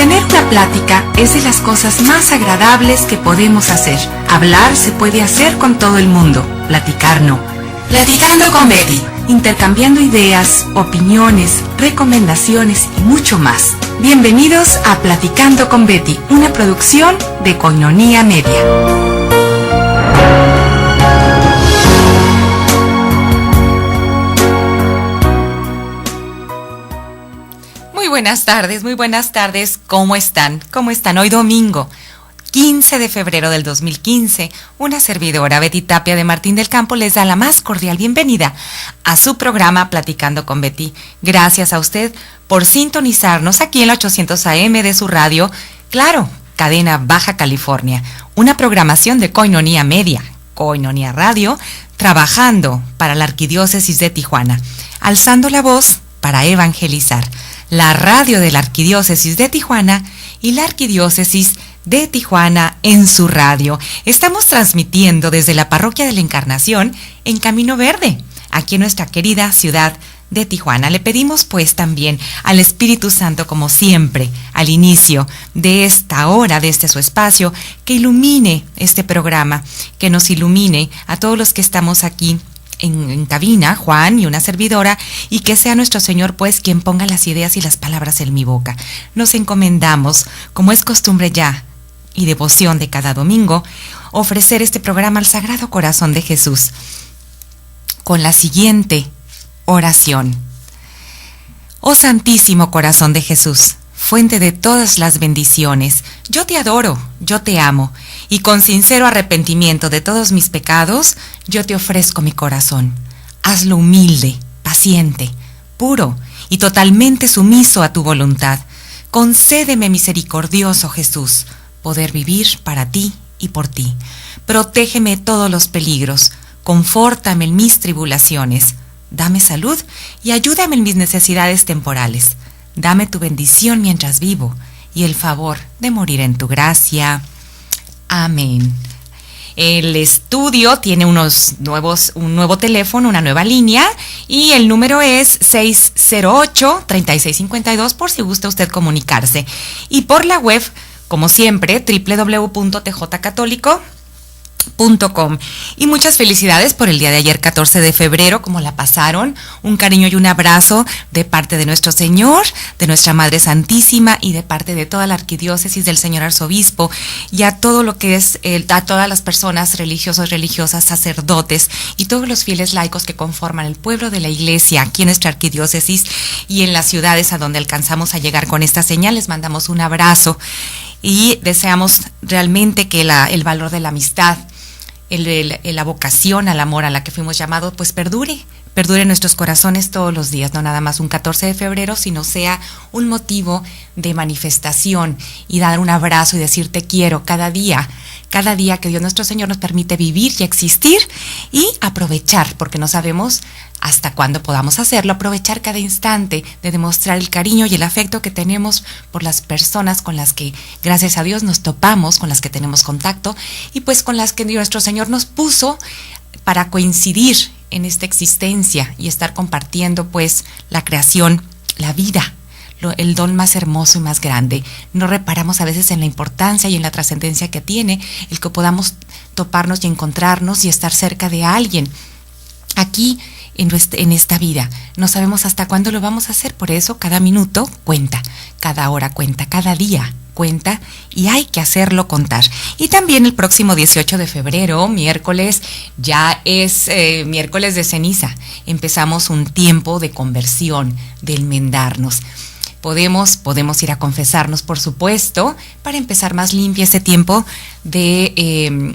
Sostener una plática es de las cosas más agradables que podemos hacer. Hablar se puede hacer con todo el mundo, platicar no. Platicando con Betty, intercambiando ideas, opiniones, recomendaciones y mucho más. Bienvenidos a Platicando con Betty, una producción de Koinonia Media. Muy buenas tardes, ¿cómo están? Hoy domingo, 15 de febrero del 2015, una servidora, Betty Tapia de Martín del Campo, les da la más cordial bienvenida a su programa Platicando con Betty. Gracias a usted por sintonizarnos aquí en la 800 AM de su radio, claro, cadena Baja California, una programación de Koinonia Media, Koinonia Radio, trabajando para la Arquidiócesis de Tijuana, alzando la voz para evangelizar. La radio de la Arquidiócesis de Tijuana y la Arquidiócesis de Tijuana en su radio. Estamos transmitiendo desde la Parroquia de la Encarnación en Camino Verde, aquí en nuestra querida ciudad de Tijuana. Le pedimos pues también al Espíritu Santo, como siempre, al inicio de esta hora, de este su espacio, que ilumine este programa, que nos ilumine a todos los que estamos aquí en cabina, Juan y una servidora, y que sea nuestro Señor pues quien ponga las ideas y las palabras en mi boca. Nos encomendamos, como es costumbre ya y devoción de cada domingo, ofrecer este programa al Sagrado Corazón de Jesús con la siguiente oración. Oh Santísimo Corazón de Jesús, fuente de todas las bendiciones, yo te adoro, yo te amo, y con sincero arrepentimiento de todos mis pecados, yo te ofrezco mi corazón. Hazlo humilde, paciente, puro y totalmente sumiso a tu voluntad. Concédeme, misericordioso Jesús, poder vivir para ti y por ti. Protégeme de todos los peligros, confórtame en mis tribulaciones, dame salud y ayúdame en mis necesidades temporales. Dame tu bendición mientras vivo y el favor de morir en tu gracia. Amén. El estudio tiene un nuevo teléfono, una nueva línea, y el número es 608-3652 por si gusta usted comunicarse. Y por la web, como siempre, www.tjcatólico.com. Y muchas felicidades por el día de ayer, 14 de febrero, como la pasaron. Un cariño y un abrazo de parte de nuestro Señor, de nuestra Madre Santísima y de parte de toda la Arquidiócesis, del Señor Arzobispo y a todo lo que es, a todas las personas religiosos, religiosas, sacerdotes y todos los fieles laicos que conforman el pueblo de la Iglesia aquí en nuestra Arquidiócesis y en las ciudades a donde alcanzamos a llegar con esta señal. Les mandamos un abrazo y deseamos realmente que el valor de la amistad, la vocación al amor a la que fuimos llamados, pues perdure en nuestros corazones todos los días, no nada más un 14 de febrero, sino sea un motivo de manifestación y dar un abrazo y decir te quiero cada día que Dios nuestro Señor nos permite vivir y existir y aprovechar, porque no sabemos hasta cuándo podamos hacerlo, aprovechar cada instante de demostrar el cariño y el afecto que tenemos por las personas con las que, gracias a Dios, nos topamos, con las que tenemos contacto y pues con las que nuestro Señor nos puso para coincidir en esta existencia y estar compartiendo pues la creación, la vida, el don más hermoso y más grande. No reparamos a veces en la importancia y en la trascendencia que tiene el que podamos toparnos y encontrarnos y estar cerca de alguien aquí en esta vida. No sabemos hasta cuándo lo vamos a hacer, por eso cada minuto cuenta, cada hora cuenta, cada día cuenta y hay que hacerlo contar. Y también el próximo 18 de febrero, miércoles, ya es miércoles de ceniza. Empezamos un tiempo de conversión, de enmendarnos. Podemos ir a confesarnos, por supuesto, para empezar más limpio este tiempo de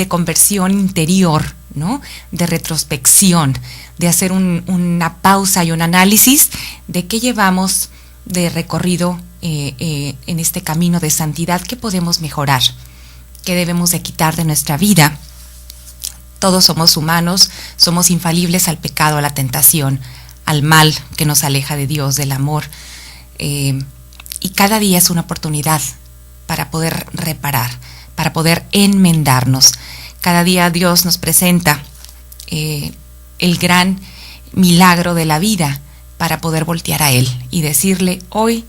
conversión interior, ¿no? De retrospección, de hacer una pausa y un análisis de qué llevamos de recorrido en este camino de santidad, qué podemos mejorar, qué debemos de quitar de nuestra vida. Todos somos humanos, somos infalibles al pecado, a la tentación, al mal que nos aleja de Dios, del amor, y cada día es una oportunidad para poder reparar, para poder enmendarnos. Cada día Dios nos presenta el gran milagro de la vida para poder voltear a Él y decirle, hoy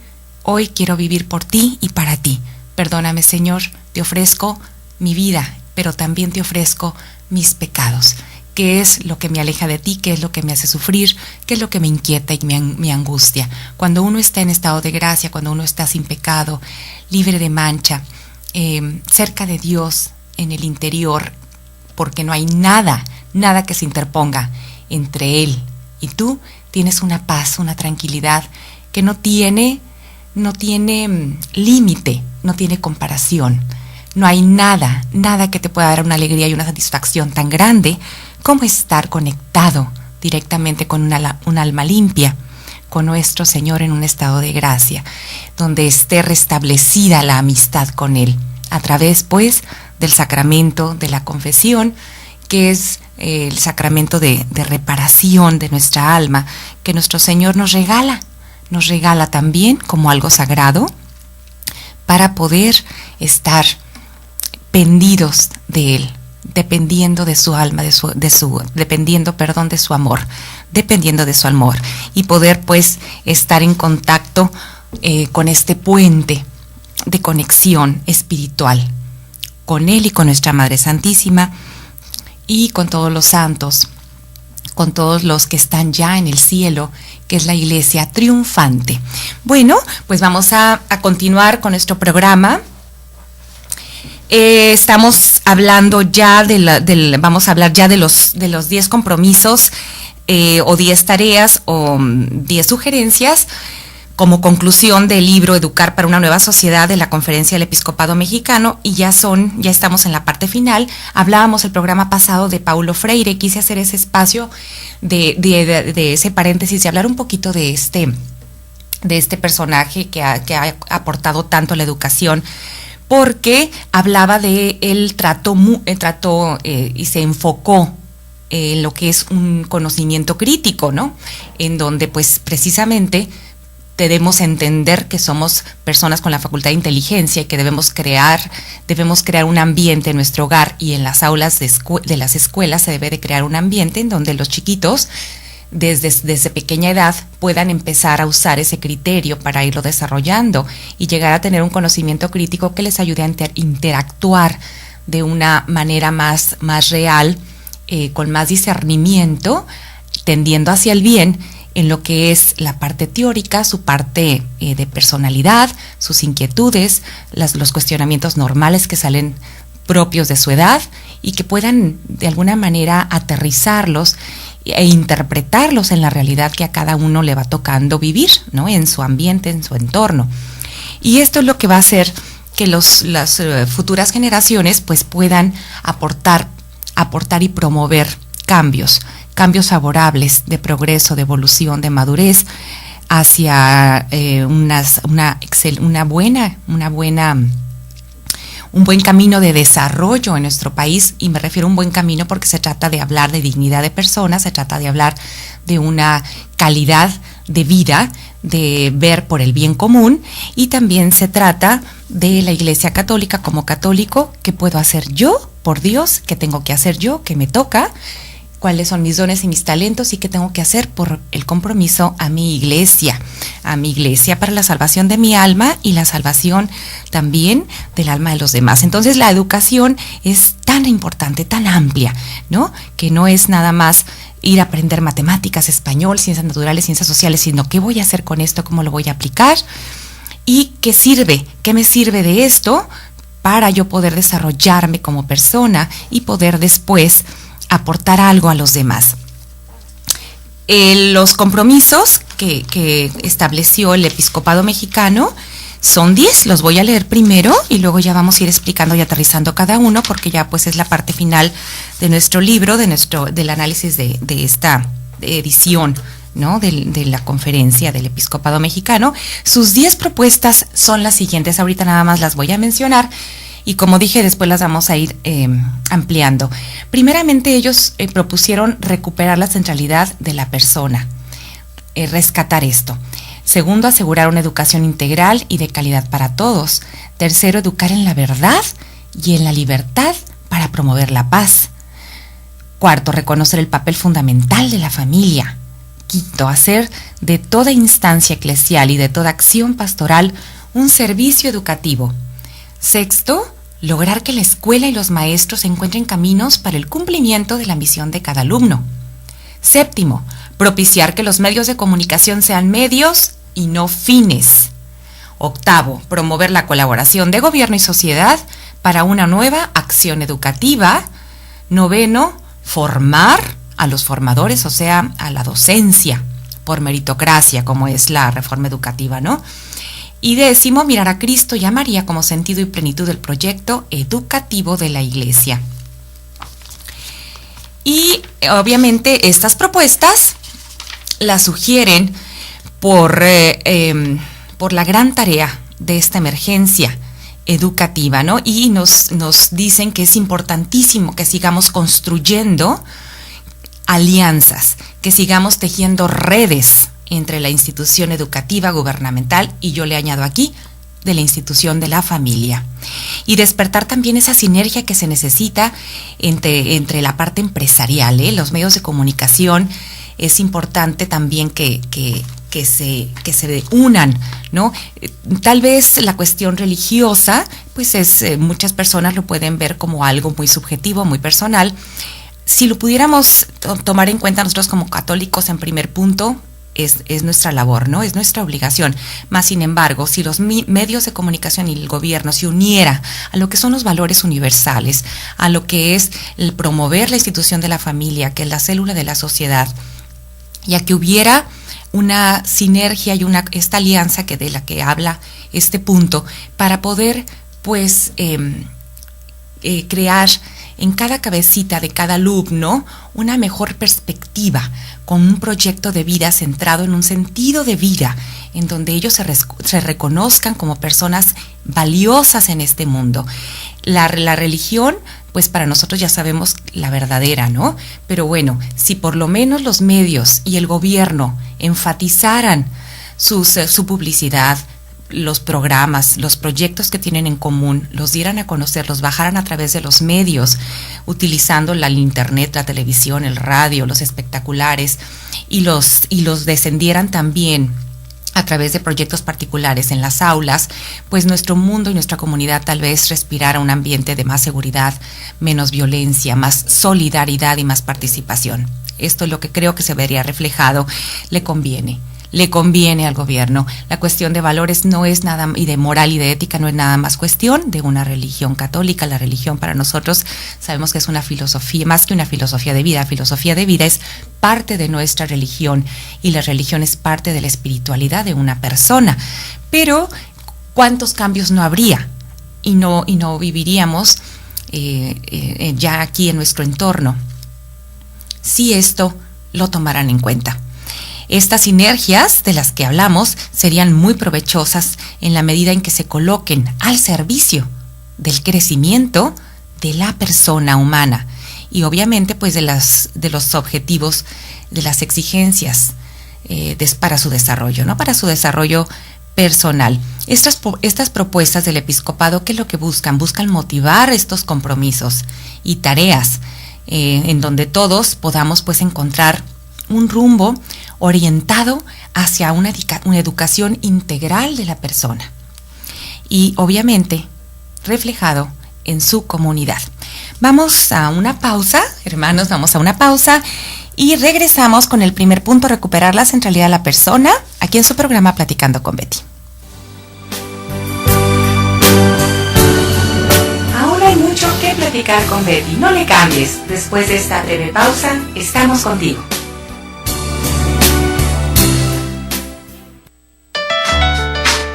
Hoy quiero vivir por ti y para ti. Perdóname, Señor, te ofrezco mi vida, pero también te ofrezco mis pecados. ¿Qué es lo que me aleja de ti? ¿Qué es lo que me hace sufrir? ¿Qué es lo que me inquieta y me angustia? Cuando uno está en estado de gracia, cuando uno está sin pecado, libre de mancha, cerca de Dios, en el interior, porque no hay nada que se interponga entre Él y tú, tienes una paz, una tranquilidad que no tiene límite, no tiene comparación. No hay nada que te pueda dar una alegría y una satisfacción tan grande como estar conectado directamente con un alma limpia, con nuestro Señor en un estado de gracia, donde esté restablecida la amistad con Él, a través, pues, del sacramento de la confesión, que es el sacramento de reparación de nuestra alma, que nuestro Señor nos regala también como algo sagrado para poder estar pendidos de Él, dependiendo de su alma, dependiendo de su amor, y poder pues estar en contacto con este puente de conexión espiritual con Él y con nuestra Madre Santísima y con todos los santos, con todos los que están ya en el cielo, que es la Iglesia triunfante. Bueno, pues vamos a continuar con nuestro programa. Estamos hablando ya vamos a hablar ya de los 10 compromisos o 10 tareas o 10 sugerencias como conclusión del libro Educar para una nueva sociedad de la Conferencia del Episcopado Mexicano, y ya estamos en la parte final. Hablábamos el programa pasado de Paulo Freire, quise hacer ese espacio de ese paréntesis y hablar un poquito de este personaje que ha aportado tanto a la educación, porque hablaba de el trato y se enfocó en lo que es un conocimiento crítico, ¿no? En donde pues precisamente debemos entender que somos personas con la facultad de inteligencia y que debemos crear un ambiente en nuestro hogar y en las aulas de las escuelas. Se debe de crear un ambiente en donde los chiquitos desde pequeña edad puedan empezar a usar ese criterio para irlo desarrollando y llegar a tener un conocimiento crítico que les ayude a interactuar de una manera más real, con más discernimiento, tendiendo hacia el bien en lo que es la parte teórica, su parte de personalidad, sus inquietudes, los cuestionamientos normales que salen propios de su edad y que puedan de alguna manera aterrizarlos e interpretarlos en la realidad que a cada uno le va tocando vivir, ¿no? En su ambiente, en su entorno. Y esto es lo que va a hacer que las futuras generaciones pues puedan aportar y promover cambios favorables de progreso, de evolución, de madurez hacia un buen camino de desarrollo en nuestro país. Y me refiero a un buen camino porque se trata de hablar de dignidad de personas, se trata de hablar de una calidad de vida, de ver por el bien común, y también se trata de la Iglesia Católica como católico. ¿Qué puedo hacer yo por Dios? ¿Qué tengo que hacer yo? ¿Qué me toca? ¿Cuáles son mis dones y mis talentos? ¿Y qué tengo que hacer por el compromiso a mi iglesia para la salvación de mi alma y la salvación también del alma de los demás? Entonces la educación es tan importante, tan amplia, ¿no? Que no es nada más ir a aprender matemáticas, español, ciencias naturales, ciencias sociales, sino qué voy a hacer con esto, cómo lo voy a aplicar y qué me sirve de esto para yo poder desarrollarme como persona y poder después aportar algo a los demás. Los compromisos que estableció el Episcopado Mexicano son 10, los voy a leer primero y luego ya vamos a ir explicando y aterrizando cada uno, porque ya pues es la parte final de nuestro libro, del análisis de esta edición, ¿no? de la conferencia del Episcopado Mexicano. Sus 10 propuestas son las siguientes, ahorita nada más las voy a mencionar. Y como dije, después las vamos a ir ampliando. Primeramente, ellos propusieron recuperar la centralidad de la persona, rescatar esto. Segundo, asegurar una educación integral y de calidad para todos. Tercero, educar en la verdad y en la libertad para promover la paz. Cuarto, reconocer el papel fundamental de la familia Quinto, hacer de toda instancia eclesial y de toda acción pastoral un servicio educativo. Sexto, lograr que la escuela y los maestros encuentren caminos para el cumplimiento de la misión de cada alumno. Séptimo, propiciar que los medios de comunicación sean medios y no fines. Octavo, promover la colaboración de gobierno y sociedad para una nueva acción educativa. Noveno, formar a los formadores, o sea, a la docencia, por meritocracia, como es la reforma educativa, ¿no? Y décimo, mirar a Cristo y a María como sentido y plenitud del proyecto educativo de la Iglesia. Y obviamente estas propuestas las sugieren por la gran tarea de esta emergencia educativa, ¿no? Y nos dicen que es importantísimo que sigamos construyendo alianzas, que sigamos tejiendo redes entre la institución educativa gubernamental y yo le añado aquí, de la institución de la familia. Y despertar también esa sinergia que se necesita entre la parte empresarial, los medios de comunicación. Es importante también que se unan, ¿no? Tal vez la cuestión religiosa, pues muchas personas lo pueden ver como algo muy subjetivo, muy personal. Si lo pudiéramos tomar en cuenta nosotros como católicos en primer punto, es nuestra labor, ¿no? Es nuestra obligación. Más sin embargo, si los medios de comunicación y el gobierno se uniera a lo que son los valores universales, a lo que es el promover la institución de la familia, que es la célula de la sociedad, y a que hubiera una sinergia y esta alianza de la que habla este punto, para poder pues crear en cada cabecita de cada alumno una mejor perspectiva, con un proyecto de vida centrado en un sentido de vida, en donde ellos se reconozcan como personas valiosas en este mundo. La religión, pues para nosotros ya sabemos la verdadera, ¿no? Pero bueno, si por lo menos los medios y el gobierno enfatizaran su publicidad, los programas, los proyectos que tienen en común, los dieran a conocer, los bajaran a través de los medios, utilizando el internet, la televisión, el radio, los espectaculares, y los descendieran también a través de proyectos particulares en las aulas, pues nuestro mundo y nuestra comunidad tal vez respirara un ambiente de más seguridad, menos violencia, más solidaridad y más participación. Esto es lo que creo que se vería reflejado. Le conviene al gobierno. La cuestión de valores no es nada, y de moral y de ética no es nada más cuestión de una religión católica. La religión para nosotros sabemos que es una filosofía, más que una filosofía de vida. Filosofía de vida es parte de nuestra religión, y la religión es parte de la espiritualidad de una persona. Pero ¿cuántos cambios no habría? Y no viviríamos ya aquí en nuestro entorno si esto lo tomaran en cuenta. Estas sinergias de las que hablamos serían muy provechosas en la medida en que se coloquen al servicio del crecimiento de la persona humana y obviamente pues de los objetivos, de las exigencias para su desarrollo, ¿no? Para su desarrollo personal. Estas propuestas del episcopado, ¿qué es lo que buscan? Buscan motivar estos compromisos y tareas en donde todos podamos pues encontrar un rumbo orientado hacia una educación integral de la persona y obviamente reflejado en su comunidad. Vamos a una pausa, hermanos, vamos a una pausa y regresamos con el primer punto: recuperar la centralidad de la persona, aquí en su programa Platicando con Betty. Aún hay mucho que platicar con Betty, no le cambies. Después de esta breve pausa, estamos contigo.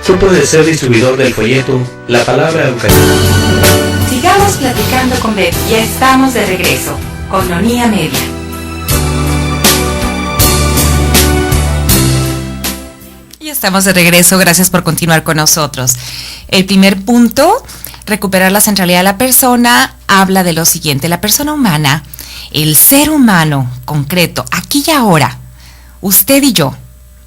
Tú puedes ser distribuidor del folleto La Palabra Educativa. Sigamos platicando con Betty. Ya estamos de regreso con Nonía Media. Ya estamos de regreso, gracias por continuar con nosotros. El primer punto, recuperar la centralidad de la persona, habla de lo siguiente: la persona humana, el ser humano concreto, aquí y ahora, usted y yo,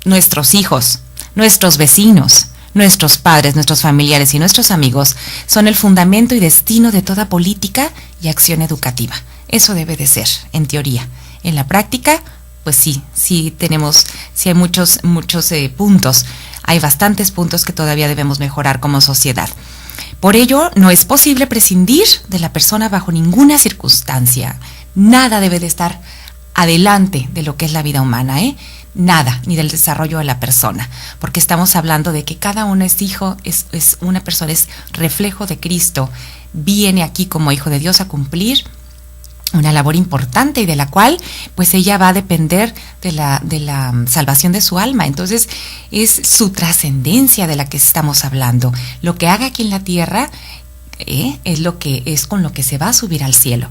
nuestros hijos, nuestros vecinos, nuestros padres, nuestros familiares y nuestros amigos son el fundamento y destino de toda política y acción educativa. Eso debe de ser, en teoría. En la práctica, pues sí hay muchos puntos. Hay bastantes puntos que todavía debemos mejorar como sociedad. Por ello, no es posible prescindir de la persona bajo ninguna circunstancia. Nada debe de estar adelante de lo que es la vida humana, Nada, ni del desarrollo de la persona, porque estamos hablando de que cada uno es hijo, es una persona, es reflejo de Cristo, viene aquí como hijo de Dios a cumplir una labor importante y de la cual pues ella va a depender de la salvación de su alma. Entonces es su trascendencia de la que estamos hablando. Lo que haga aquí en la tierra es con lo que se va a subir al cielo.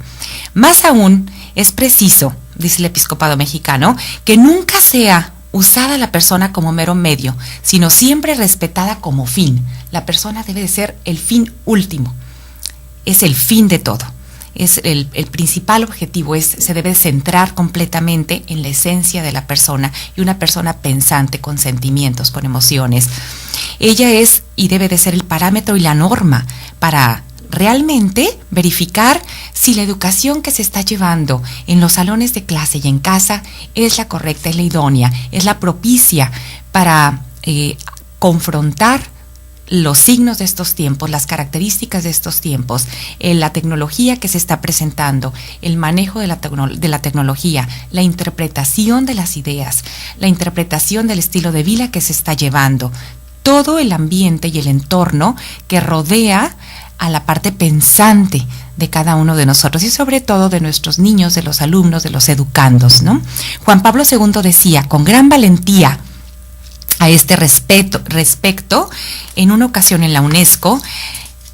Más aún, es preciso, dice el episcopado mexicano, que nunca sea usada la persona como mero medio, sino siempre respetada como fin. La persona debe de ser el fin último, es el fin de todo. Es el principal objetivo, se debe centrar completamente en la esencia de la persona, y una persona pensante, con sentimientos, con emociones. Ella es y debe de ser el parámetro y la norma para realmente verificar si la educación que se está llevando en los salones de clase y en casa es la correcta, es la idónea, es la propicia para confrontar los signos de estos tiempos, las características de estos tiempos, la tecnología que se está presentando, el manejo de la tecnología, la interpretación de las ideas, la interpretación del estilo de vida que se está llevando, todo el ambiente y el entorno que rodea a la parte pensante de cada uno de nosotros y sobre todo de nuestros niños, de los alumnos, de los educandos, ¿no? Juan Pablo II decía con gran valentía a este respecto, en una ocasión en la UNESCO,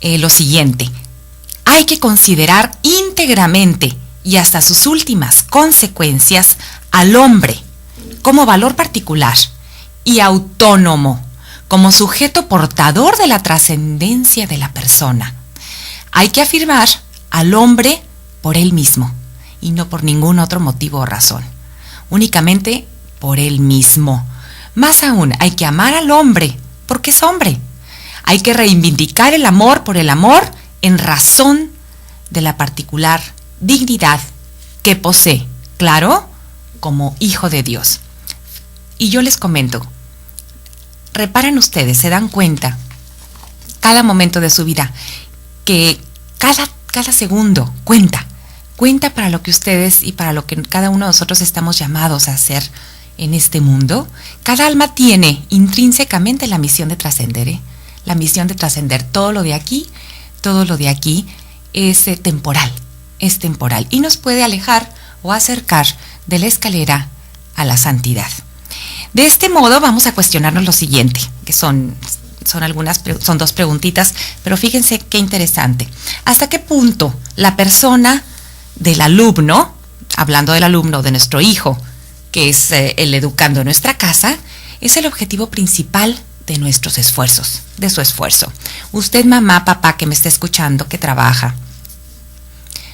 lo siguiente: hay que considerar íntegramente y hasta sus últimas consecuencias al hombre como valor particular y autónomo, como sujeto portador de la trascendencia de la persona. Hay que afirmar al hombre por él mismo y no por ningún otro motivo o razón, únicamente por él mismo. Más aún, hay que amar al hombre porque es hombre. Hay que reivindicar el amor por el amor en razón de la particular dignidad que posee, claro, como hijo de Dios. Y yo les comento, reparen ustedes, se dan cuenta, cada momento de su vida, que cada segundo cuenta para lo que ustedes y para lo que cada uno de nosotros estamos llamados a hacer en este mundo. Cada alma tiene intrínsecamente la misión de trascender, la misión de trascender. Todo lo de aquí es temporal y nos puede alejar o acercar de la escalera a la santidad. De este modo vamos a cuestionarnos lo siguiente, que son dos preguntitas, pero fíjense qué interesante. ¿Hasta qué punto la persona del alumno, hablando del alumno, de nuestro hijo, que es el educando en nuestra casa, es el objetivo principal de nuestros esfuerzos, de su esfuerzo? Usted, mamá, papá, que me está escuchando, que trabaja,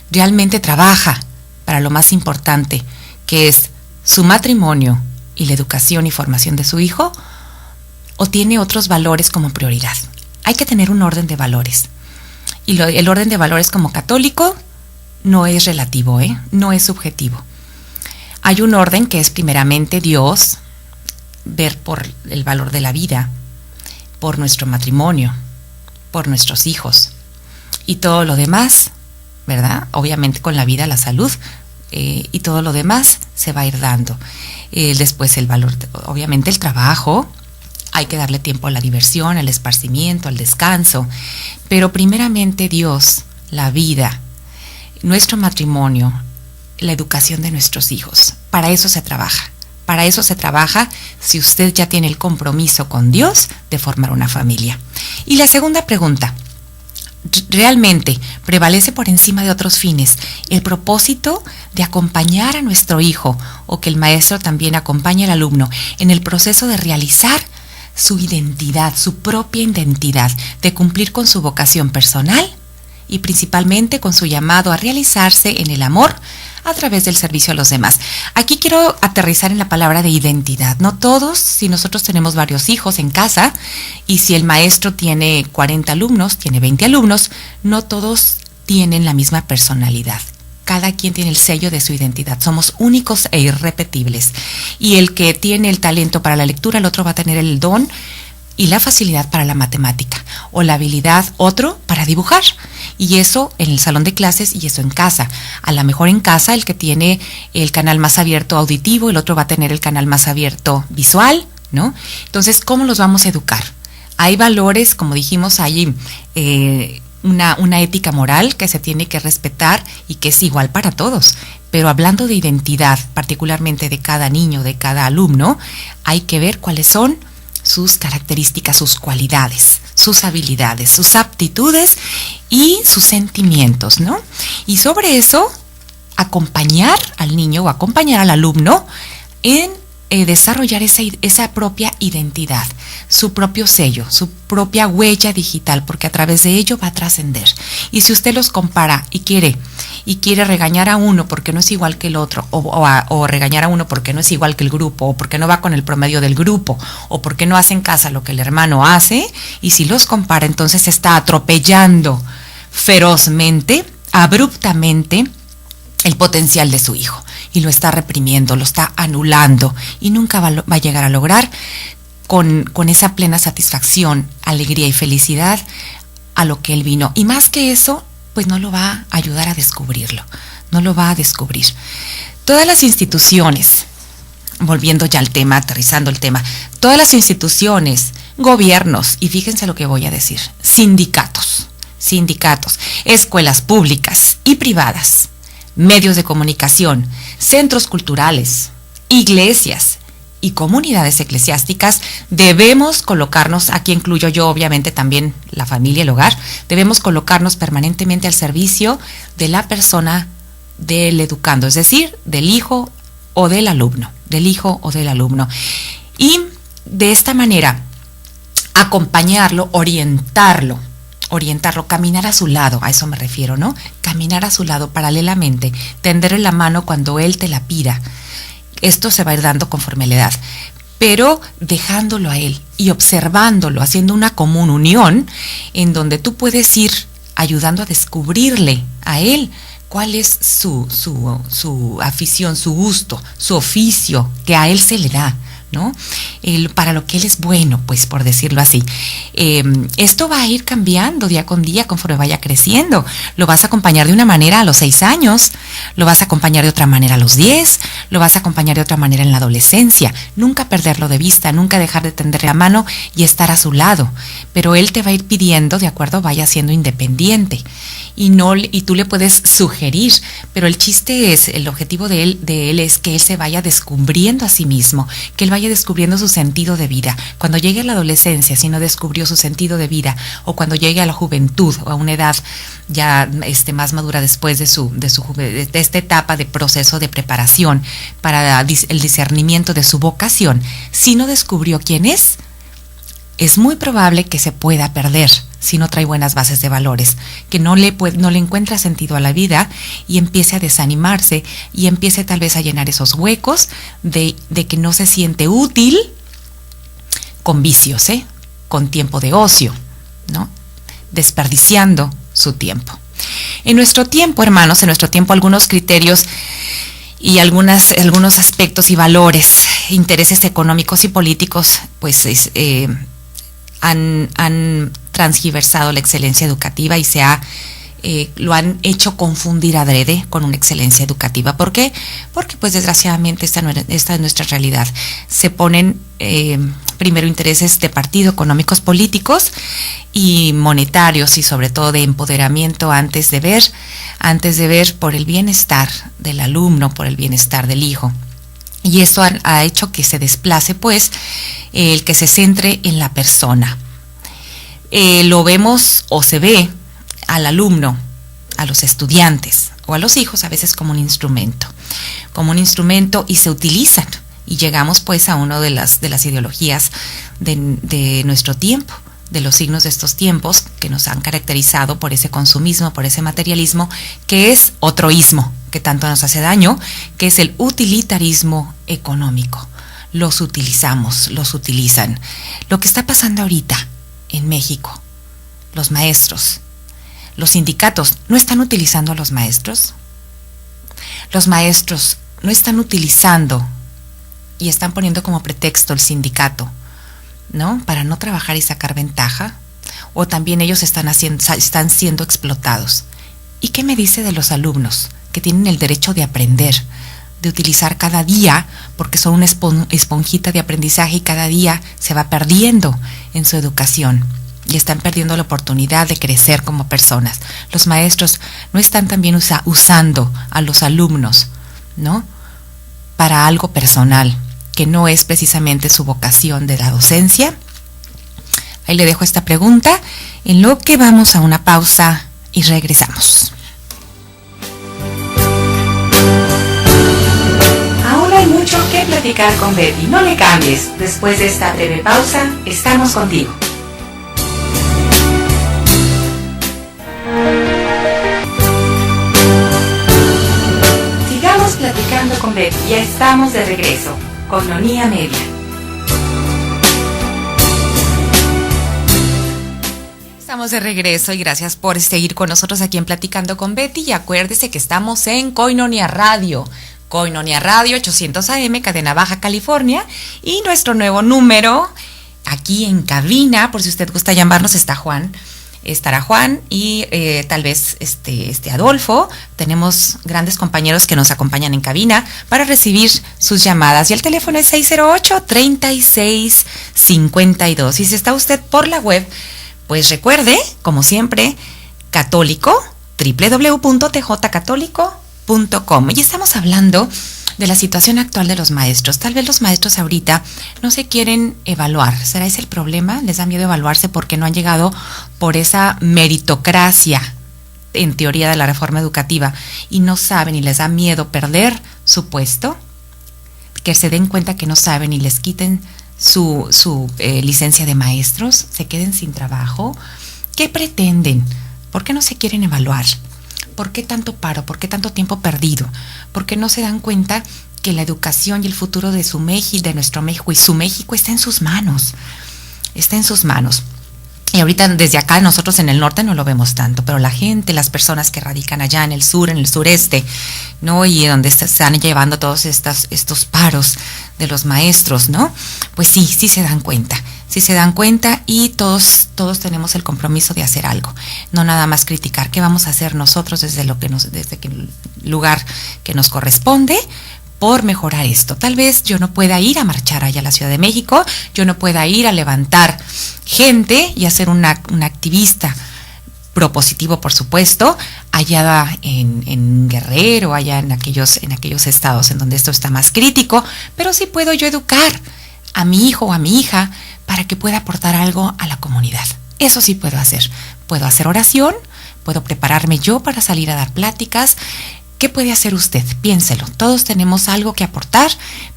realmente trabaja para lo más importante, que es su matrimonio y la educación y formación de su hijo, o tiene otros valores como prioridad. Hay que tener un orden de valores. Y el orden de valores como católico no es relativo, no es subjetivo. Hay un orden que es primeramente Dios, ver por el valor de la vida, por nuestro matrimonio, por nuestros hijos y todo lo demás, ¿verdad? Obviamente con la vida, la salud, y todo lo demás se va a ir dando. Después el valor, obviamente el trabajo, hay que darle tiempo a la diversión, al esparcimiento, al descanso, pero primeramente Dios, la vida, nuestro matrimonio, la educación de nuestros hijos. Para eso se trabaja si usted ya tiene el compromiso con Dios de formar una familia. Y la segunda pregunta: ¿realmente prevalece por encima de otros fines el propósito de acompañar a nuestro hijo, o que el maestro también acompañe al alumno en el proceso de realizar su identidad, su propia identidad, de cumplir con su vocación personal y principalmente con su llamado a realizarse en el amor a través del servicio a los demás? Aquí quiero aterrizar en la palabra de identidad. No todos, si nosotros tenemos varios hijos en casa y si el maestro tiene 40 alumnos, tiene 20 alumnos, no todos tienen la misma personalidad. Cada quien tiene el sello de su identidad. Somos únicos e irrepetibles. Y el que tiene el talento para la lectura, el otro va a tener el don y la facilidad para la matemática, o la habilidad otro para dibujar, y eso en el salón de clases y eso en casa. A lo mejor en casa el que tiene el canal más abierto auditivo, el otro va a tener el canal más abierto visual, ¿no? Entonces, ¿cómo los vamos a educar? Hay valores, como dijimos, hay una ética moral que se tiene que respetar y que es igual para todos. Pero hablando de identidad, particularmente de cada niño, de cada alumno, hay que ver cuáles son sus características, sus cualidades, sus habilidades, sus aptitudes y sus sentimientos, ¿no? Y sobre eso, acompañar al niño o acompañar al alumno en desarrollar esa propia identidad, su propio sello, su propia huella digital, porque a través de ello va a trascender. Y si usted los compara y quiere regañar a uno porque no es igual que el otro, o regañar a uno porque no es igual que el grupo, o porque no va con el promedio del grupo, o porque no hace en casa lo que el hermano hace, y si los compara, entonces está atropellando ferozmente, abruptamente, el potencial de su hijo, y lo está reprimiendo, lo está anulando, y nunca va a llegar a lograr con esa plena satisfacción, alegría y felicidad a lo que él vino. Y más que eso, pues no lo va a ayudar a descubrirlo, no lo va a descubrir. Todas las instituciones, volviendo ya al tema, aterrizando el tema, todas las instituciones, gobiernos, y fíjense lo que voy a decir, sindicatos, escuelas públicas y privadas, medios de comunicación, centros culturales, iglesias y comunidades eclesiásticas, debemos colocarnos, aquí incluyo yo obviamente también la familia, el hogar, debemos colocarnos permanentemente al servicio de la persona del educando, es decir, del hijo o del alumno, y de esta manera acompañarlo, orientarlo, caminar a su lado, a eso me refiero, ¿no? Caminar a su lado paralelamente, tenderle la mano cuando él te la pida. Esto se va a ir dando conforme la edad, pero dejándolo a él y observándolo, haciendo una común unión en donde tú puedes ir ayudando a descubrirle a él cuál es su afición, su gusto, su oficio, que a él se le da, ¿no? Para lo que él es bueno, pues por decirlo así. Esto va a ir cambiando día con día conforme vaya creciendo. Lo vas a acompañar de una manera a los 6 años, lo vas a acompañar de otra manera a los 10, lo vas a acompañar de otra manera en la adolescencia. Nunca perderlo de vista, nunca dejar de tenderle la mano y estar a su lado. Pero él te va a ir pidiendo, de acuerdo, vaya siendo independiente. Y tú le puedes sugerir, pero el chiste es, el objetivo de él es que él se vaya descubriendo a sí mismo, que él vaya descubriendo su sentido de vida. Cuando llegue a la adolescencia, si no descubrió su sentido de vida, o cuando llegue a la juventud o a una edad ya más madura después de esta etapa de proceso de preparación para el discernimiento de su vocación, si no descubrió quién es muy probable que se pueda perder si no trae buenas bases de valores, que no le encuentra sentido a la vida y empiece a desanimarse y empiece tal vez a llenar esos huecos de que no se siente útil con vicios, con tiempo de ocio, ¿no? Desperdiciando su tiempo. En nuestro tiempo, hermanos, algunos criterios y algunos aspectos y valores, intereses económicos y políticos, pues han transgiversado la excelencia educativa y lo han hecho confundir adrede con una excelencia educativa. ¿Por qué? Porque pues desgraciadamente esta es nuestra realidad. Se ponen primero intereses de partido, económicos, políticos y monetarios, y sobre todo de empoderamiento antes de ver por el bienestar del alumno, por el bienestar del hijo. Y esto ha hecho que se desplace, pues, el que se centre en la persona. Lo vemos o se ve al alumno, a los estudiantes o a los hijos a veces como un instrumento y se utilizan. Y llegamos pues a una de las ideologías de nuestro tiempo, de los signos de estos tiempos que nos han caracterizado por ese consumismo, por ese materialismo, que es otro ismo que tanto nos hace daño, que es el utilitarismo económico. Los utilizamos, los utilizan. Lo que está pasando ahorita en México, los maestros, los sindicatos, ¿no están utilizando a los maestros? Los maestros no están utilizando y están poniendo como pretexto el sindicato, ¿no? Para no trabajar y sacar ventaja, o también ellos están siendo explotados. ¿Y qué me dice de los alumnos que tienen el derecho de aprender, de utilizar cada día, porque son una esponjita de aprendizaje y cada día se va perdiendo en su educación y están perdiendo la oportunidad de crecer como personas? Los maestros no están también usando a los alumnos, ¿no? Para algo personal, que no es precisamente su vocación de la docencia. Ahí le dejo esta pregunta, en lo que vamos a una pausa y regresamos. Aún hay mucho que platicar con Betty. No le cambies. Después de esta breve pausa, estamos contigo. Sigamos platicando con Betty. Ya estamos de regreso. Coinonía Media. Estamos de regreso y gracias por seguir con nosotros aquí en Platicando con Betty. Y acuérdese que estamos en Coinonía Radio. Coinonía Radio 800 AM, Cadena Baja California. Y nuestro nuevo número aquí en cabina, por si usted gusta llamarnos, estará Juan y tal vez Adolfo. Tenemos grandes compañeros que nos acompañan en cabina para recibir sus llamadas. Y el teléfono es 608-3652. Y si está usted por la web, pues recuerde, como siempre, católico, www.tjcatólico.com. Y estamos hablando de la situación actual de los maestros. Tal vez los maestros ahorita no se quieren evaluar. ¿Será ese el problema? ¿Les da miedo evaluarse porque no han llegado por esa meritocracia, en teoría, de la reforma educativa, y no saben y les da miedo perder su puesto? Que se den cuenta que no saben y les quiten su licencia de maestros, se queden sin trabajo. ¿Qué pretenden? ¿Por qué no se quieren evaluar? ¿Por qué tanto paro? ¿Por qué tanto tiempo perdido? ¿Por qué no se dan cuenta que la educación y el futuro de su México, de nuestro México y su México está en sus manos? Está en sus manos. Y ahorita desde acá nosotros en el norte no lo vemos tanto, pero la gente, las personas que radican allá en el sur, en el sureste, ¿no? Y donde se están llevando todos estos paros de los maestros, ¿no? Pues sí se dan cuenta. Sí se dan cuenta y todos tenemos el compromiso de hacer algo. No nada más criticar. ¿Qué vamos a hacer nosotros desde el lugar que nos corresponde por mejorar esto? Tal vez yo no pueda ir a marchar allá a la Ciudad de México, yo no pueda ir a levantar gente y hacer un activista propositivo, por supuesto, allá en Guerrero, allá en aquellos estados en donde esto está más crítico, pero sí puedo yo educar a mi hijo o a mi hija para que pueda aportar algo a la comunidad. Eso sí puedo hacer. Puedo hacer oración, puedo prepararme yo para salir a dar pláticas. ¿Qué puede hacer usted? Piénselo. Todos tenemos algo que aportar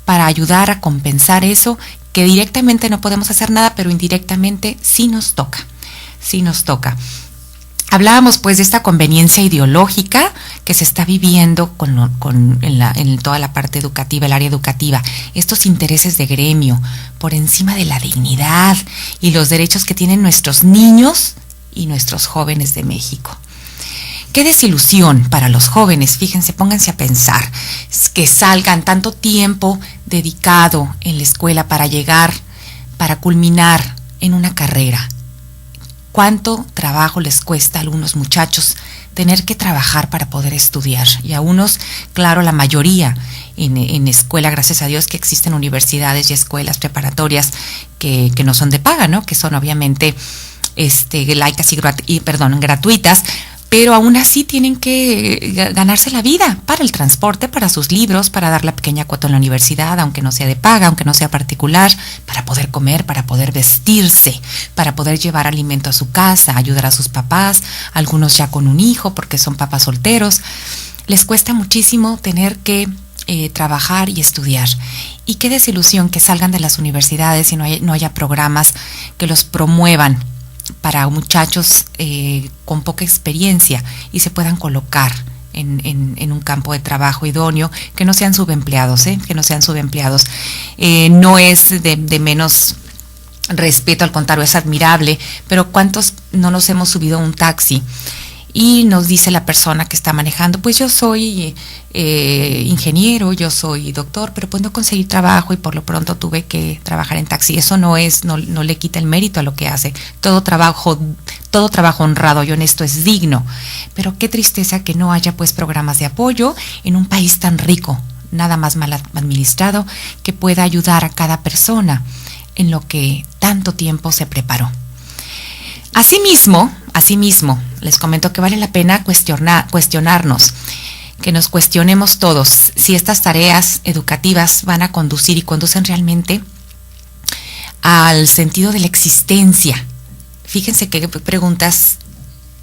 para ayudar a compensar eso, que directamente no podemos hacer nada, pero indirectamente sí nos toca. Sí nos toca. Hablábamos pues de esta conveniencia ideológica que se está viviendo en toda la parte educativa, el área educativa, estos intereses de gremio por encima de la dignidad y los derechos que tienen nuestros niños y nuestros jóvenes de México. Qué desilusión para los jóvenes, fíjense, pónganse a pensar, que salgan tanto tiempo dedicado en la escuela para culminar en una carrera. ¿Cuánto trabajo les cuesta a algunos muchachos tener que trabajar para poder estudiar? Y a unos, claro, la mayoría en escuela, gracias a Dios que existen universidades y escuelas preparatorias que no son de paga, ¿no? Que son obviamente laicas y gratuitas, pero aún así tienen que ganarse la vida para el transporte, para sus libros, para dar la pequeña cuota en la universidad, aunque no sea de paga, aunque no sea particular, para poder comer, para poder vestirse, para poder llevar alimento a su casa, ayudar a sus papás, algunos ya con un hijo porque son papás solteros. Les cuesta muchísimo tener que trabajar y estudiar. Y qué desilusión que salgan de las universidades y no haya programas que los promuevan para muchachos con poca experiencia y se puedan colocar en un campo de trabajo idóneo, que no sean subempleados, que no sean subempleados. No es de menos respeto, al contrario, es admirable, pero ¿cuántos no nos hemos subido a un taxi y nos dice la persona que está manejando, pues yo soy ingeniero, yo soy doctor, pero pues no conseguí trabajo y por lo pronto tuve que trabajar en taxi. Eso no le quita el mérito a lo que hace. Todo trabajo honrado y honesto es digno, pero qué tristeza que no haya pues programas de apoyo en un país tan rico, nada más mal administrado, que pueda ayudar a cada persona en lo que tanto tiempo se preparó. Asimismo, les comento que vale la pena cuestionarnos, que nos cuestionemos todos si estas tareas educativas van a conducir y conducen realmente al sentido de la existencia. Fíjense qué preguntas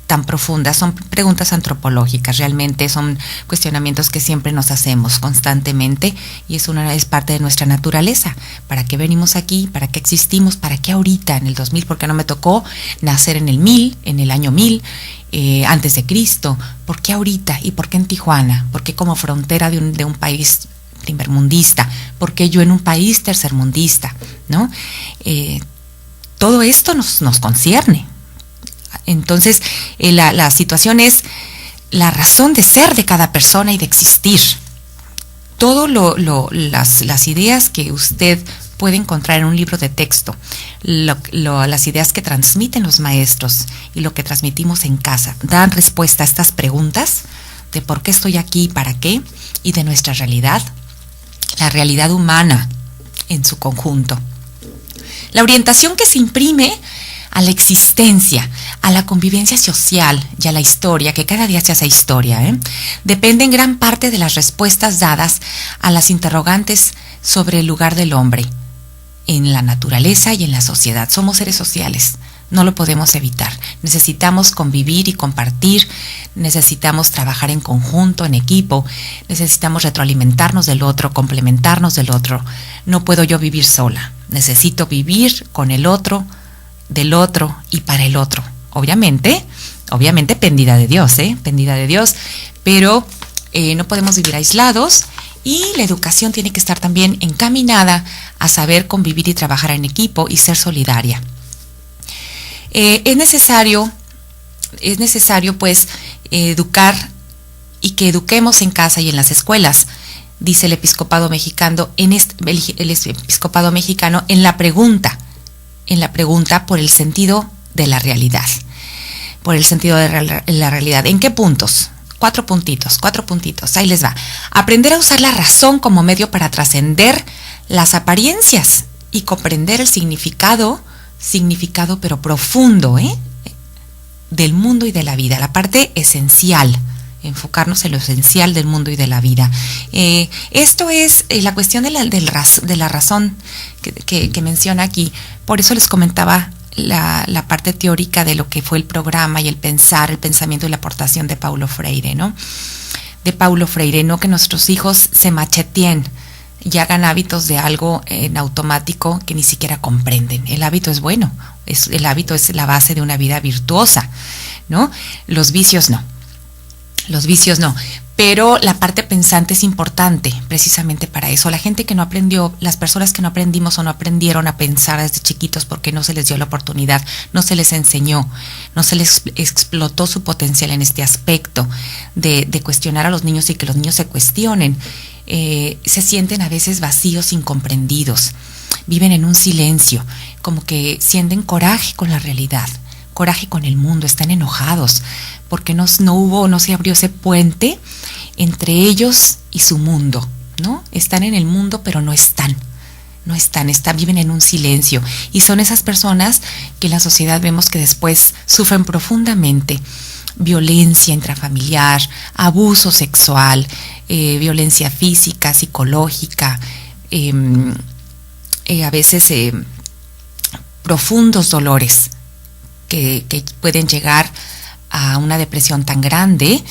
tan profundas, son preguntas antropológicas, realmente son cuestionamientos que siempre nos hacemos constantemente y es parte de nuestra naturaleza. ¿Para qué venimos aquí? ¿Para qué existimos? ¿Para qué ahorita en el 2000? ¿Por qué no me tocó nacer en el año 1000, antes de Cristo? ¿Por qué ahorita? ¿Y por qué en Tijuana? ¿Por qué como frontera de un país primermundista? ¿Por qué yo en un país tercermundista? ¿No? Todo esto nos concierne. Entonces, la situación es la razón de ser de cada persona y de existir. Todo las ideas que usted puede encontrar en un libro de texto, las ideas que transmiten los maestros y lo que transmitimos en casa, dan respuesta a estas preguntas de por qué estoy aquí, para qué, y de nuestra realidad, la realidad humana en su conjunto. La orientación que se imprime a la existencia, a la convivencia social y a la historia, que cada día se hace historia, depende en gran parte de las respuestas dadas a las interrogantes sobre el lugar del hombre en la naturaleza y en la sociedad. Somos seres sociales, no lo podemos evitar. Necesitamos convivir y compartir, necesitamos trabajar en conjunto, en equipo, necesitamos retroalimentarnos del otro, complementarnos del otro. No puedo yo vivir sola, necesito vivir con el otro, del otro y para el otro. Obviamente pendida de Dios, pero no podemos vivir aislados y la educación tiene que estar también encaminada a saber convivir y trabajar en equipo y ser solidaria. Es necesario pues educar y que eduquemos en casa y en las escuelas, dice el episcopado mexicano en la pregunta por el sentido de la realidad. Por el sentido de la realidad. ¿En qué puntos? 4 puntitos. Ahí les va. Aprender a usar la razón como medio para trascender las apariencias y comprender el significado pero profundo, del mundo y de la vida. La parte esencial. Enfocarnos en lo esencial del mundo y de la vida. Esto es la cuestión de la razón que menciona aquí. Por eso les comentaba la parte teórica de lo que fue el programa y el pensamiento y la aportación de Paulo Freire, ¿no? De Paulo Freire, no que nuestros hijos se macheteen y hagan hábitos de algo en automático que ni siquiera comprenden. El hábito es bueno, el hábito es la base de una vida virtuosa, ¿no? Los vicios no, pero la parte pensante es importante precisamente para eso. La gente que no aprendió, las personas que no aprendimos o no aprendieron a pensar desde chiquitos porque no se les dio la oportunidad, no se les enseñó, no se les explotó su potencial en este aspecto de cuestionar a los niños y que los niños se cuestionen, se sienten a veces vacíos, incomprendidos, viven en un silencio, como que sienten coraje con la realidad, coraje con el mundo, están enojados porque no se abrió ese puente entre ellos y su mundo, ¿no? Están en el mundo pero no están, viven en un silencio y son esas personas que en la sociedad vemos que después sufren profundamente violencia intrafamiliar, abuso sexual, violencia física, psicológica, a veces profundos dolores que pueden llegar a una depresión tan grande,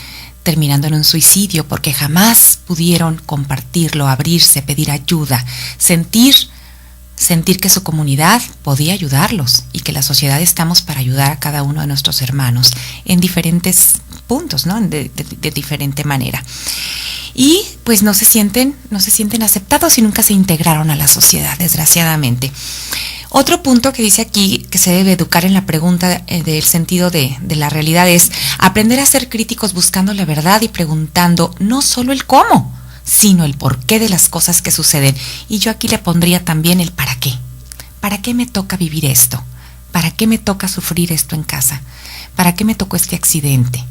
terminando en un suicidio porque jamás pudieron compartirlo, abrirse, pedir ayuda, sentir que su comunidad podía ayudarlos y que la sociedad estamos para ayudar a cada uno de nuestros hermanos en diferentes puntos, ¿no? De diferente manera. Y pues no se sienten aceptados y nunca se integraron a la sociedad, desgraciadamente. Otro punto que dice aquí que se debe educar en la pregunta del sentido de la realidad es aprender a ser críticos buscando la verdad y preguntando no solo el cómo, sino el porqué de las cosas que suceden. Y yo aquí le pondría también el para qué. ¿Para qué me toca vivir esto? ¿Para qué me toca sufrir esto en casa? ¿Para qué me tocó este accidente?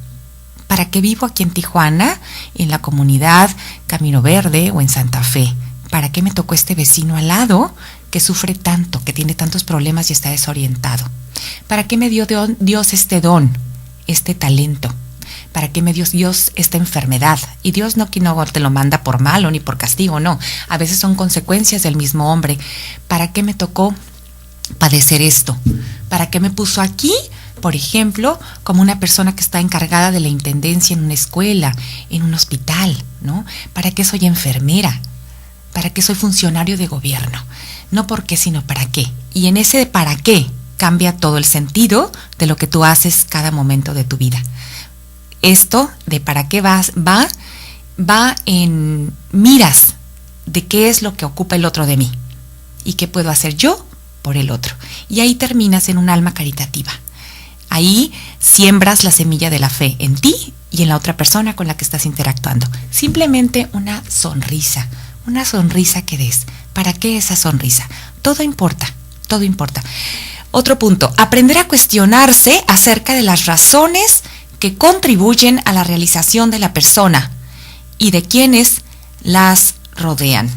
¿Para qué vivo aquí en Tijuana, en la comunidad Camino Verde o en Santa Fe? ¿Para qué me tocó este vecino al lado que sufre tanto, que tiene tantos problemas y está desorientado? ¿Para qué me dio Dios este don, este talento? ¿Para qué me dio Dios esta enfermedad? Y Dios no te lo manda por malo ni por castigo, no. A veces son consecuencias del mismo hombre. ¿Para qué me tocó padecer esto? ¿Para qué me puso aquí? Por ejemplo, como una persona que está encargada de la intendencia en una escuela, en un hospital, ¿no? ¿Para qué soy enfermera? ¿Para qué soy funcionario de gobierno? No por qué, sino para qué. Y en ese para qué cambia todo el sentido de lo que tú haces cada momento de tu vida. Esto de para qué va en miras de qué es lo que ocupa el otro de mí y qué puedo hacer yo por el otro. Y ahí terminas en un alma caritativa. Ahí siembras la semilla de la fe en ti y en la otra persona con la que estás interactuando. Simplemente una sonrisa que des. ¿Para qué esa sonrisa? Todo importa, todo importa. Otro punto, aprender a cuestionarse acerca de las razones que contribuyen a la realización de la persona y de quienes las rodean.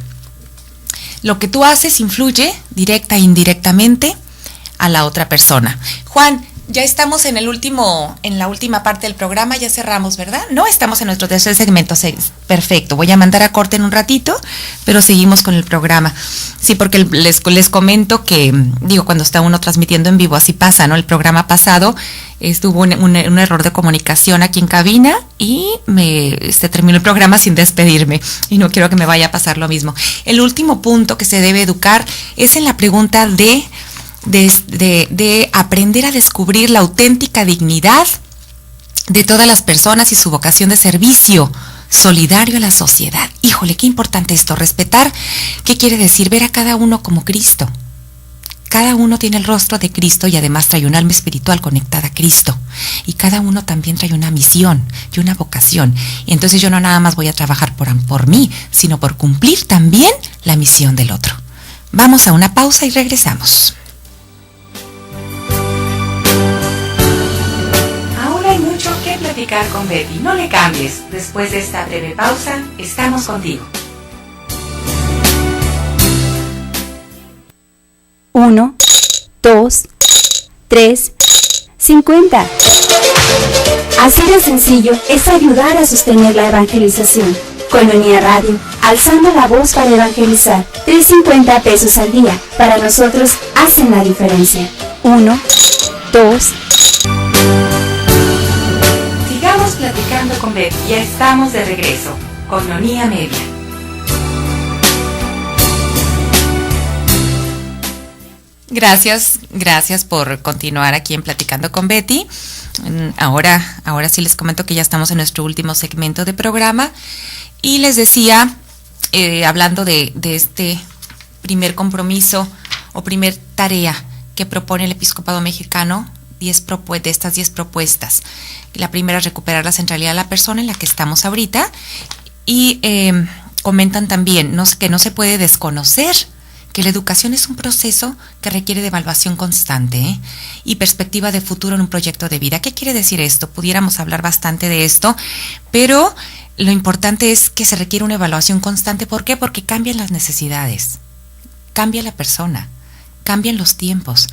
Lo que tú haces influye directa e indirectamente a la otra persona. Juan, ya estamos en la última parte del programa, ya cerramos, ¿verdad? No, estamos en nuestro tercer segmento, perfecto. Voy a mandar a corte en un ratito, pero seguimos con el programa. Sí, porque les comento que, cuando está uno transmitiendo en vivo, así pasa, ¿no? El programa pasado estuvo un error de comunicación aquí en cabina y se terminó el programa sin despedirme y no quiero que me vaya a pasar lo mismo. El último punto que se debe educar es en la pregunta de aprender a descubrir la auténtica dignidad de todas las personas y su vocación de servicio solidario a la sociedad. Híjole, qué importante esto, respetar. ¿Qué quiere decir? Ver a cada uno como Cristo. Cada uno tiene el rostro de Cristo y además trae un alma espiritual conectada a Cristo. Y cada uno también trae una misión y una vocación. Y entonces yo no nada más voy a trabajar por mí, sino por cumplir también la misión del otro. Vamos a una pausa y regresamos. Hay mucho que platicar con Betty. No le cambies. Después de esta breve pausa, estamos contigo. 1, 2, 3, 50. Así de sencillo es ayudar a sostener la evangelización. Colonia Radio, alzando la voz para evangelizar. 3.50 pesos al día. Para nosotros hacen la diferencia. 1, 2. Platicando con Betty, ya estamos de regreso. Colonia Media. Gracias por continuar aquí en Platicando con Betty. Ahora sí les comento que ya estamos en nuestro último segmento de programa y les decía, hablando de este primer compromiso o primer tarea que propone el Episcopado Mexicano, de estas 10 propuestas. La primera es recuperar la centralidad de la persona, en la que estamos ahorita, y comentan también que no se puede desconocer que la educación es un proceso que requiere de evaluación constante y perspectiva de futuro en un proyecto de vida. ¿Qué quiere decir esto? Pudiéramos hablar bastante de esto, pero lo importante es que se requiere una evaluación constante. ¿Por qué? Porque cambian las necesidades, cambia la persona, cambian los tiempos,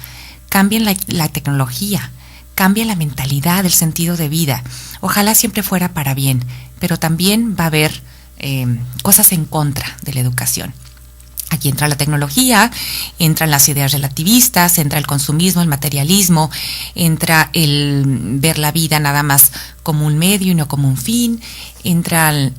cambian la tecnología, cambia la mentalidad, el sentido de vida. Ojalá siempre fuera para bien, pero también va a haber cosas en contra de la educación. Aquí entra la tecnología, entran las ideas relativistas, entra el consumismo, el materialismo, entra el ver la vida nada más como un medio y no como un fin, entran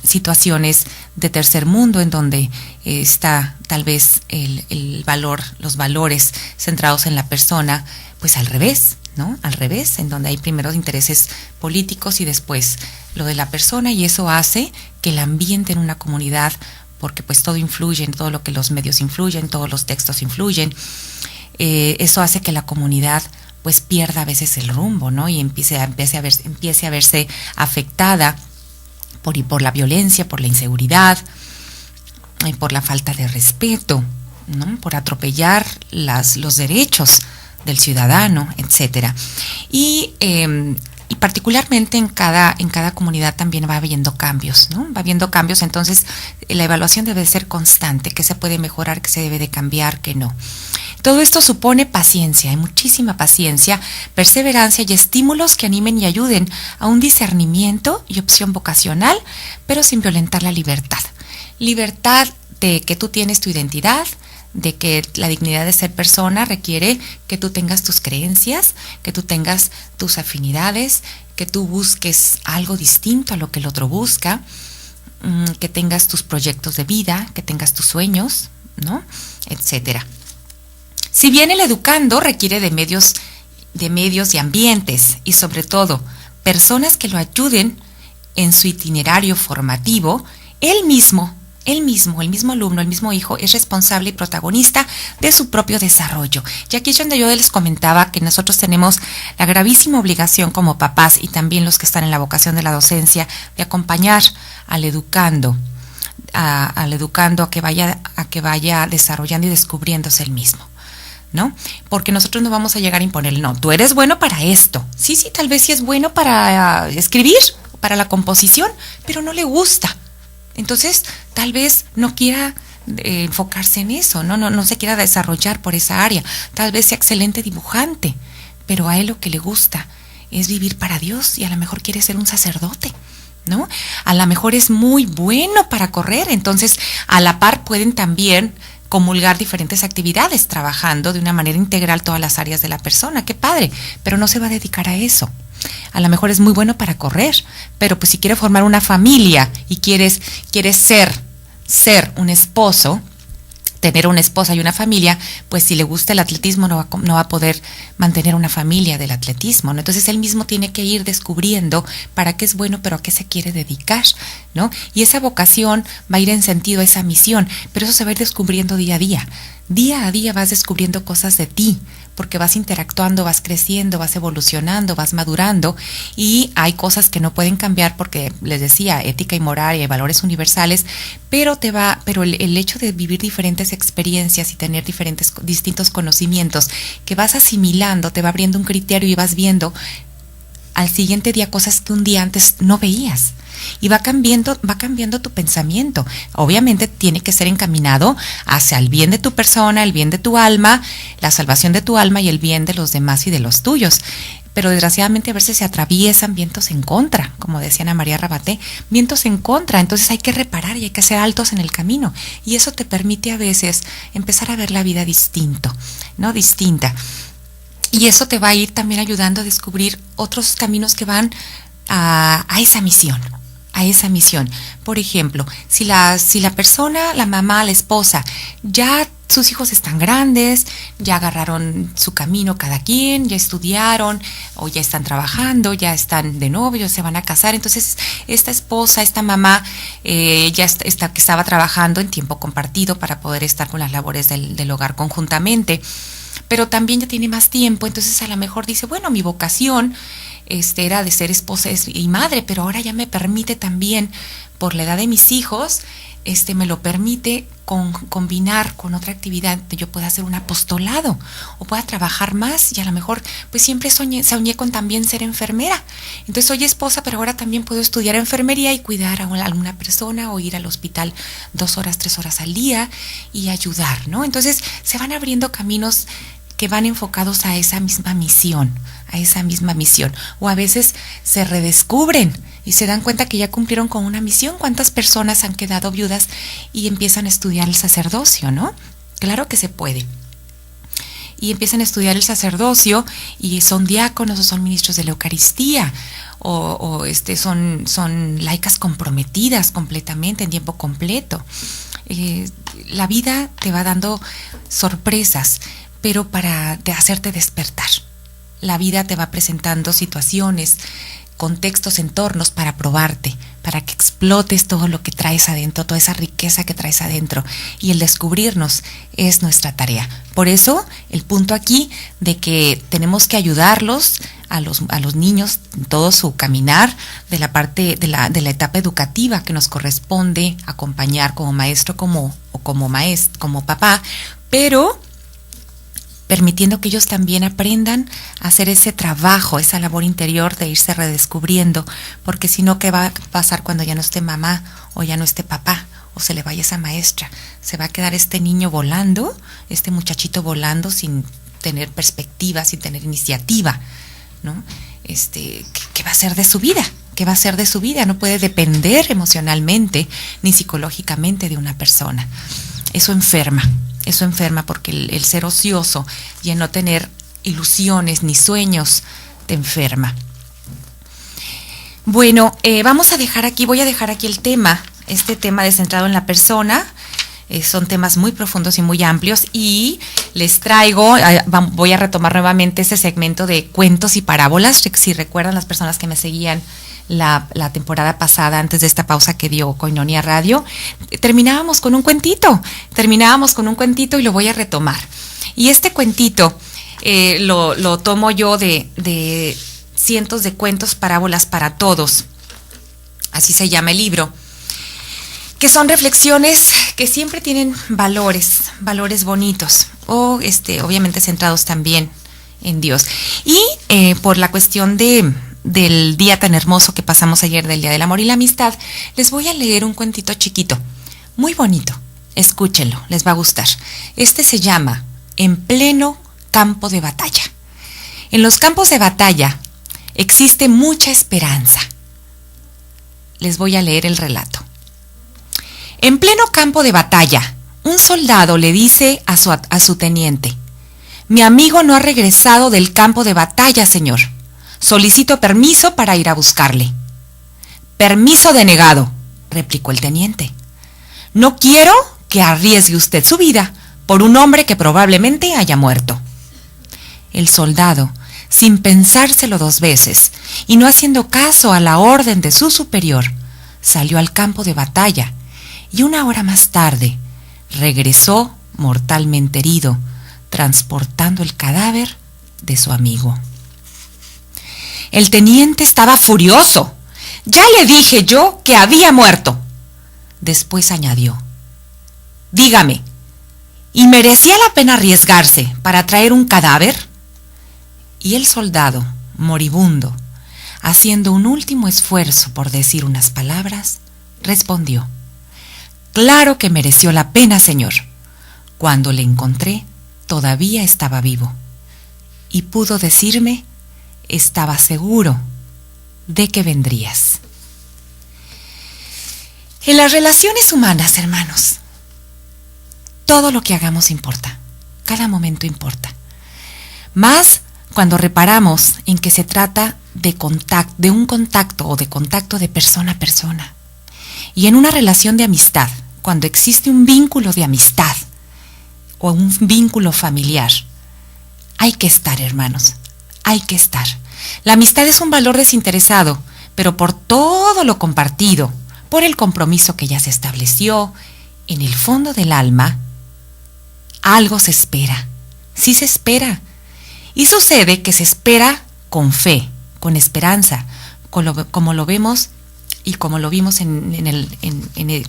situaciones de tercer mundo en donde está tal vez el valor, los valores centrados en la persona, pues al revés, ¿no? Al revés, en donde hay primero intereses políticos y después lo de la persona, y eso hace que el ambiente en una comunidad porque pues todo influye, todo lo que los medios influyen, todos los textos influyen. Eso hace que la comunidad pues pierda a veces el rumbo, ¿no? Y empiece a verse afectada por la violencia, por la inseguridad, y por la falta de respeto, ¿no? Por atropellar los derechos del ciudadano, etcétera. Y particularmente en cada comunidad también va habiendo cambios, ¿no? Va habiendo cambios, entonces la evaluación debe ser constante, qué se puede mejorar, qué se debe de cambiar, qué no. Todo esto supone paciencia, hay muchísima paciencia, perseverancia y estímulos que animen y ayuden a un discernimiento y opción vocacional, pero sin violentar la libertad. Libertad de que tú tienes tu identidad, de que la dignidad de ser persona requiere que tú tengas tus creencias, que tú tengas tus afinidades, que tú busques algo distinto a lo que el otro busca, que tengas tus proyectos de vida, que tengas tus sueños, ¿no? Etcétera. Si bien el educando requiere de medios y ambientes y sobre todo personas que lo ayuden en su itinerario formativo, el mismo alumno, el mismo hijo es responsable y protagonista de su propio desarrollo. Y aquí es donde yo les comentaba que nosotros tenemos la gravísima obligación como papás y también los que están en la vocación de la docencia de acompañar al educando a que vaya desarrollando y descubriéndose el mismo, ¿no? Porque nosotros no vamos a llegar a imponer, no, tú eres bueno para esto. Sí, tal vez sí es bueno para escribir, para la composición, pero no le gusta. Entonces, tal vez no quiera enfocarse en eso, no se quiera desarrollar por esa área. Tal vez sea excelente dibujante, pero a él lo que le gusta es vivir para Dios y a lo mejor quiere ser un sacerdote, ¿no? A lo mejor es muy bueno para correr, entonces a la par pueden también comulgar diferentes actividades, trabajando de una manera integral todas las áreas de la persona. ¡Qué padre! Pero no se va a dedicar a eso. A lo mejor es muy bueno para correr, pero pues si quiere formar una familia y quieres ser un esposo, tener una esposa y una familia, pues si le gusta el atletismo no va a poder mantener una familia del atletismo, ¿no? Entonces él mismo tiene que ir descubriendo para qué es bueno, pero a qué se quiere dedicar, ¿no? Y esa vocación va a ir en sentido a esa misión, pero eso se va a ir descubriendo día a día. Día a día vas descubriendo cosas de ti, porque vas interactuando, vas creciendo, vas evolucionando, vas madurando, y hay cosas que no pueden cambiar porque, les decía, ética y moral y hay valores universales, pero el hecho de vivir diferentes experiencias y tener distintos conocimientos que vas asimilando, te va abriendo un criterio y vas viendo al siguiente día cosas que un día antes no veías. Y va cambiando tu pensamiento. Obviamente tiene que ser encaminado hacia el bien de tu persona, el bien de tu alma, la salvación de tu alma y el bien de los demás y de los tuyos. Pero desgraciadamente a veces se atraviesan vientos en contra, como decía Ana María Rabaté, vientos en contra. Entonces hay que reparar y hay que hacer altos en el camino. Y eso te permite a veces empezar a ver la vida distinta. Y eso te va a ir también ayudando a descubrir otros caminos que van a esa misión. Por ejemplo, si la persona, la mamá, la esposa, ya sus hijos están grandes, ya agarraron su camino cada quien, ya estudiaron o ya están trabajando, ya están de novios, se van a casar, entonces esta esposa, esta mamá que estaba trabajando en tiempo compartido para poder estar con las labores del hogar conjuntamente, pero también ya tiene más tiempo, entonces a lo mejor dice, bueno, mi vocación era de ser esposa y madre, pero ahora ya me permite también, por la edad de mis hijos, me lo permite combinar con otra actividad, que yo pueda hacer un apostolado o pueda trabajar más, y a lo mejor pues siempre soñé con también ser enfermera. Entonces soy esposa, pero ahora también puedo estudiar enfermería y cuidar a alguna persona o ir al hospital 2 horas, 3 horas al día y ayudar, ¿no? Entonces se van abriendo caminos que van enfocados a esa misma misión, o a veces se redescubren y se dan cuenta que ya cumplieron con una misión. ¿Cuántas personas han quedado viudas y empiezan a estudiar el sacerdocio, no? Claro que se puede. Y empiezan a estudiar el sacerdocio y son diáconos o son ministros de la Eucaristía o son laicas comprometidas completamente, en tiempo completo. La vida te va dando sorpresas, pero para hacerte despertar. La vida te va presentando situaciones contextos, entornos para probarte, para que explotes todo lo que traes adentro, toda esa riqueza que traes adentro. Y el descubrirnos es nuestra tarea. Por eso, el punto aquí de que tenemos que ayudarlos a los niños en todo su caminar de la parte de la etapa educativa que nos corresponde acompañar como maestro como papá, pero permitiendo que ellos también aprendan a hacer ese trabajo, esa labor interior de irse redescubriendo, porque si no, ¿qué va a pasar cuando ya no esté mamá o ya no esté papá o se le vaya esa maestra? Se va a quedar este niño volando, este muchachito volando sin tener perspectiva, sin tener iniciativa, ¿no? ¿Qué va a ser de su vida? ¿Qué va a ser de su vida? No puede depender emocionalmente ni psicológicamente de una persona. Eso enferma porque el ser ocioso y el no tener ilusiones ni sueños te enferma. Bueno, voy a dejar aquí el tema, este tema de centrado en la persona. Son temas muy profundos y muy amplios y les traigo, voy a retomar nuevamente ese segmento de cuentos y parábolas. Si recuerdan las personas que me seguían la temporada pasada, antes de esta pausa que dio Koinonia Radio, terminábamos con un cuentito y lo voy a retomar. Y este cuentito lo tomo yo de cientos de cuentos, parábolas para todos, así se llama el libro, que son reflexiones que siempre tienen valores bonitos, o obviamente centrados también en Dios. Y por la cuestión del día tan hermoso que pasamos ayer, del Día del Amor y la Amistad, les voy a leer un cuentito chiquito, muy bonito. Escúchenlo, les va a gustar. Se llama En pleno campo de batalla. En los campos de batalla existe mucha esperanza. Les voy a leer el relato. En pleno campo de batalla, un soldado le dice a su teniente: mi amigo no ha regresado del campo de batalla, señor. Solicito permiso para ir a buscarle. Permiso denegado, replicó el teniente. No quiero que arriesgue usted su vida por un hombre que probablemente haya muerto. El soldado, sin pensárselo 2 veces y no haciendo caso a la orden de su superior, salió al campo de batalla y 1 hora más tarde regresó mortalmente herido, transportando el cadáver de su amigo. El teniente estaba furioso. Ya le dije yo que había muerto. Después añadió: dígame, ¿y merecía la pena arriesgarse para traer un cadáver? Y el soldado, moribundo, haciendo un último esfuerzo por decir unas palabras, respondió: claro que mereció la pena, señor. Cuando le encontré, todavía estaba vivo. Y pudo decirme: estaba seguro de que vendrías. En las relaciones humanas, hermanos, todo lo que hagamos importa. Cada momento importa. Más cuando reparamos en que se trata de un contacto o de contacto de persona a persona. Y en una relación de amistad, cuando existe un vínculo de amistad o un vínculo familiar, hay que estar, hermanos, hay que estar. La amistad es un valor desinteresado, pero por todo lo compartido, por el compromiso que ya se estableció, en el fondo del alma, algo se espera. Sí se espera. Y sucede que se espera con fe, con esperanza, como lo vemos y como lo vimos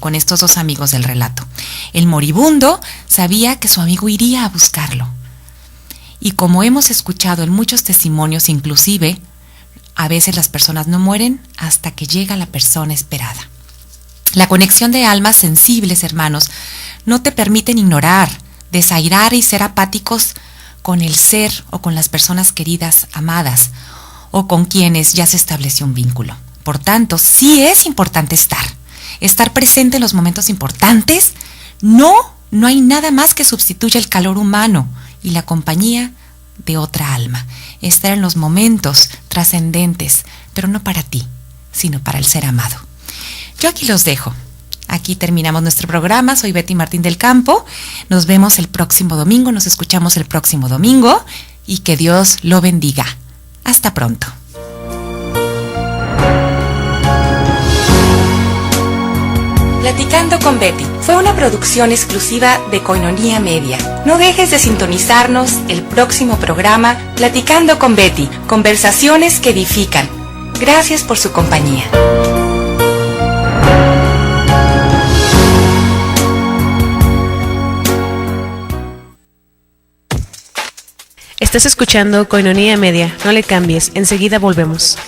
con estos 2 amigos del relato. El moribundo sabía que su amigo iría a buscarlo. Y como hemos escuchado en muchos testimonios, inclusive, a veces las personas no mueren hasta que llega la persona esperada. La conexión de almas sensibles, hermanos, no te permiten ignorar, desairar y ser apáticos con el ser o con las personas queridas, amadas, o con quienes ya se estableció un vínculo. Por tanto, sí es importante estar presente en los momentos importantes. No hay nada más que sustituya el calor humano y la compañía de otra alma. Estar en los momentos trascendentes, pero no para ti, sino para el ser amado. Yo aquí los dejo. Aquí terminamos nuestro programa. Soy Betty Martín del Campo. Nos vemos el próximo domingo, nos escuchamos el próximo domingo y que Dios lo bendiga. Hasta pronto. Platicando con Betty fue una producción exclusiva de Koinonia Media. No dejes de sintonizarnos el próximo programa Platicando con Betty, conversaciones que edifican. Gracias por su compañía. Estás escuchando Koinonia Media. No le cambies, enseguida volvemos.